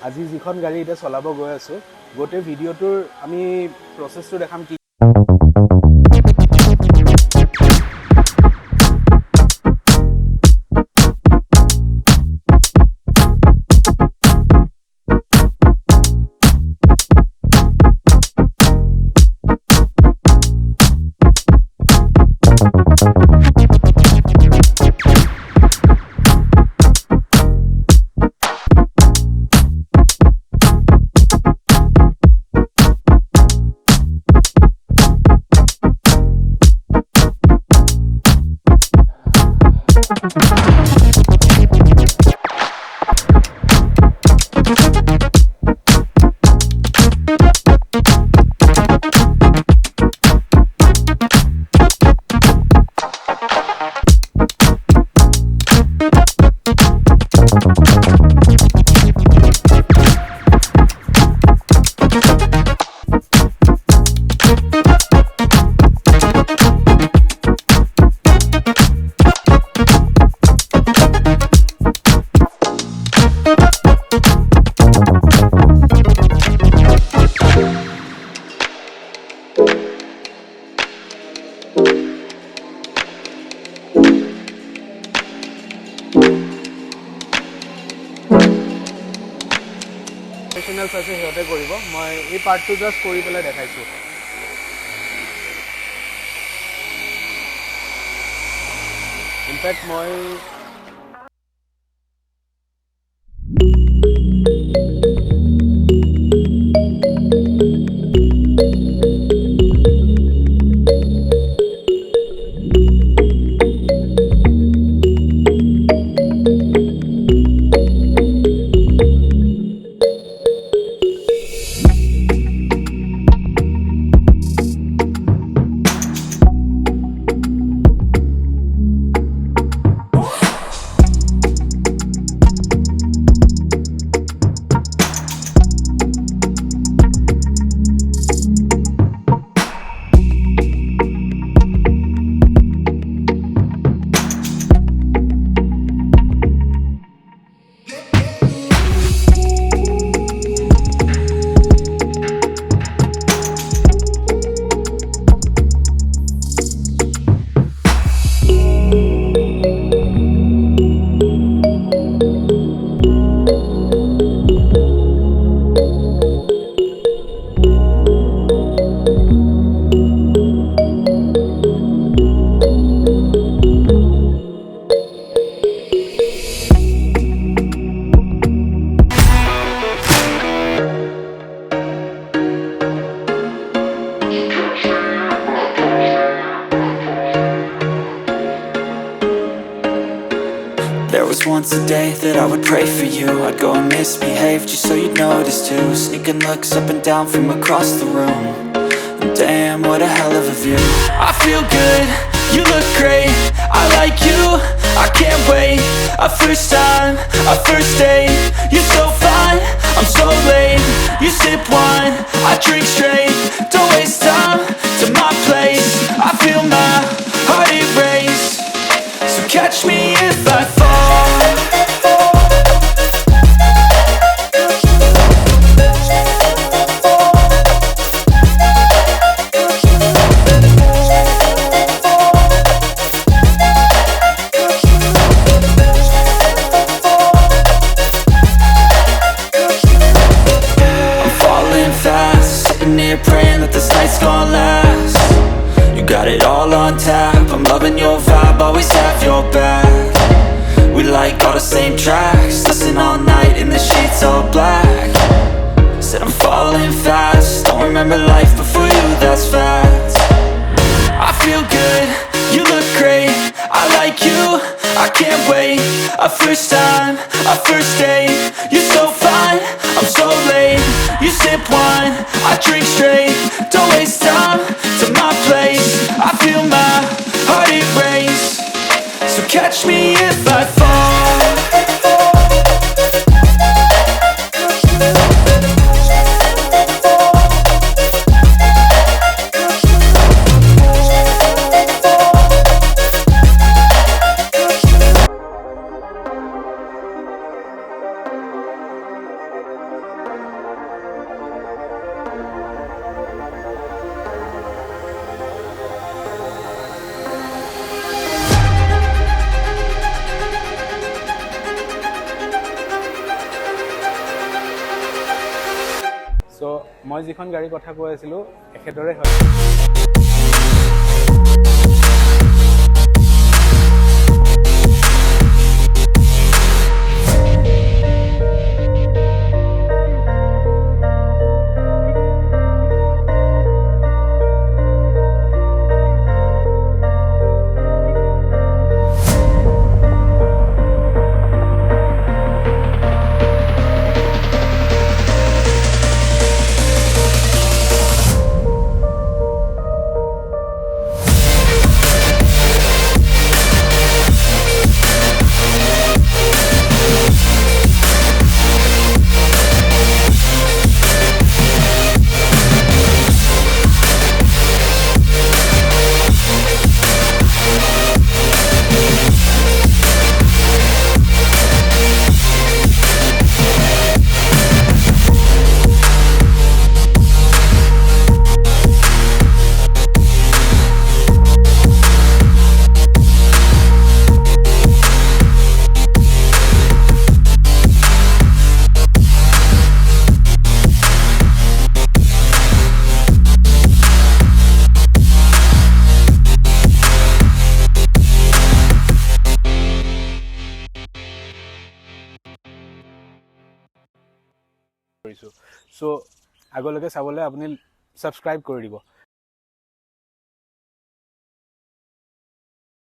আজি যিখন গাড়ী এটা চলাব গৈ আছো গোটে ভিডিওটোৰ আমি প্ৰসেসটো দেখাম কি professionals আছে হেতে কৰিব মই এই পাৰ্টটো জাস্ট কৰি পেলাই দেখাইছো ইনফ্যাক্ট মই Once a day that I would pray for you, I'd go and misbehave just so you'd notice too. Sneaking looks up and down from across the room, and damn, what a hell of a view. I feel good, you look great, I like you, I can't wait. A first time, a first date, you're so fine, I'm so late. You sip wine, I drink straight, don't waste time to my place. I feel my heart erase, so catch me if I fall. Praying that this night's gonna last. You got it all on tap, I'm loving your vibe, always have your back. We like all the same tracks, listen all night in the sheets all black. Said I'm falling fast, don't remember life before you, that's fact. I feel good, you look great, I like you, I can't wait. A first time, a first date, you're so fine, I'm so late. You sip wine, I drink straight, don't waste time to my place. I feel my heart erase, so catch me if I fall. So মই যিখন গাড়ী কথা কৈ আছিলোঁ এখেতৰে হয় কৰিছোঁ so আগলৈকে চাবলৈ আপুনি সাবস্ক্ৰাইব কৰি দিব